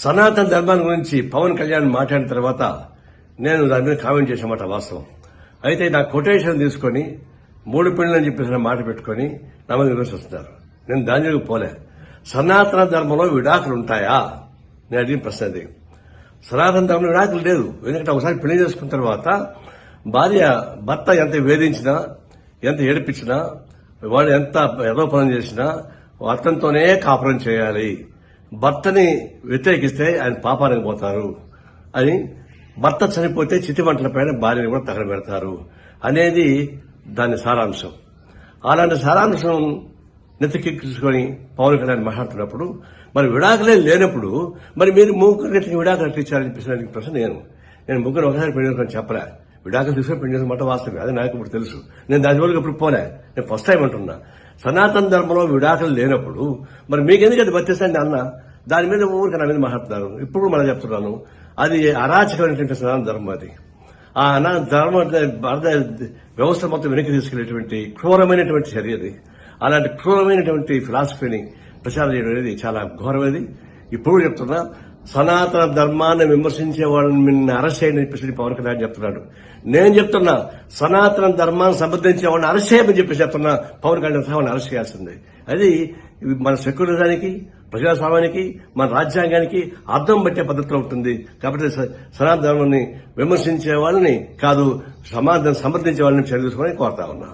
సనాతన ధర్మాన్ని గురించి పవన్ కళ్యాణ్ మాట్లాడిన తర్వాత నేను దాని మీద కామెంట్ చేసామాట వాస్తవం. అయితే నా కొటేషన్ తీసుకుని 3 పెళ్లి అని చెప్పేసి మాట పెట్టుకుని నా మీద విమర్శిస్తున్నారు. నేను దాని దగ్గరకు పోలే. సనాతన ధర్మంలో విడాకులు ఉంటాయా? నేను అడిగిన ప్రశ్న అది. సనాతన ధర్మంలో విడాకులు లేదు. ఎందుకంటే ఒకసారి పెళ్లి చేసుకున్న తర్వాత భర్త ఎంత వేధించినా, ఎంత ఏడిపించినా, వాడు ఎంత ఏదో పనులు చేసినా అతనితోనే కాపురం చేయాలి. భర్తని వ్యతిరేకిస్తే ఆయన పాపానికి పోతారు అని, భర్త చనిపోతే చితిమంటల పైన భార్యని కూడా తగలబెడతారు అనేది దాని సారాంశం. అలాంటి సారాంశం నెత్తికెక్కించుకొని పవన్ కళ్యాణ్ మాట్లాడుతున్నప్పుడు మరి విడాకులే లేనప్పుడు మరి మీరు ముగ్గురికి విడాకులు ఇచ్చారని చెప్పేసి ప్రశ్న నేను ముగ్గురు ఒకసారి పెళ్లి చేసుకొని చెప్పలే. విడాకులు తీసుకొని పెళ్లి చేసుకున్న మాట వాస్తవమే, అది నాకు ఇప్పుడు తెలుసు. నేను దాని వరకు ఇప్పుడు పోలే. నేను ఫస్ట్ టైం అంటున్నా. సనాతన ధర్మంలో విడాకులు లేనప్పుడు మరి మీకెందుకు అది వర్తిస్తాండి అన్న దాని మీద ఊరికి నా మీద మాట్లాడుతున్నారు. ఇప్పుడు మనం చెప్తున్నాను, అది అరాచకమైనటువంటి సనాతన ధర్మం. అది ఆ ధర్మ వ్యవస్థ మొత్తం వెనక్కి తీసుకెళ్లేటువంటి క్రూరమైనటువంటి చర్య అది. అలాంటి క్రూరమైనటువంటి ఫిలాసఫీని ప్రచారం చేయడం అనేది చాలా ఘోరమైనది. ఇప్పుడు చెప్తున్నా, సనాతన ధర్మాన్ని విమర్శించే వాళ్ళని నిన్ను అరెస్ట్ చేయని చెప్పేసి పవన్ కళ్యాణ్ చెప్తున్నాడు. నేను చెప్తున్నా, సనాతన ధర్మాన్ని సమర్థించే వాళ్ళని అరెస్ట్ చేయమని చెప్పేసి చెప్తున్నా. పవన్ కళ్యాణ్ వాళ్ళని అరెస్ట్ చేయాల్సిందే. అది మన సెక్యులరిజానికి, ప్రజాస్వామ్యానికి, మన రాజ్యాంగానికి అర్థం పట్టే పద్ధతిలో ఉంటుంది. కాబట్టి సనాతన ధర్మాన్ని విమర్శించే వాళ్ళని కాదు, సమాజాన్ని సమర్థించే వాళ్ళని చర్య తీసుకోవాలని కోరుతా ఉన్నా.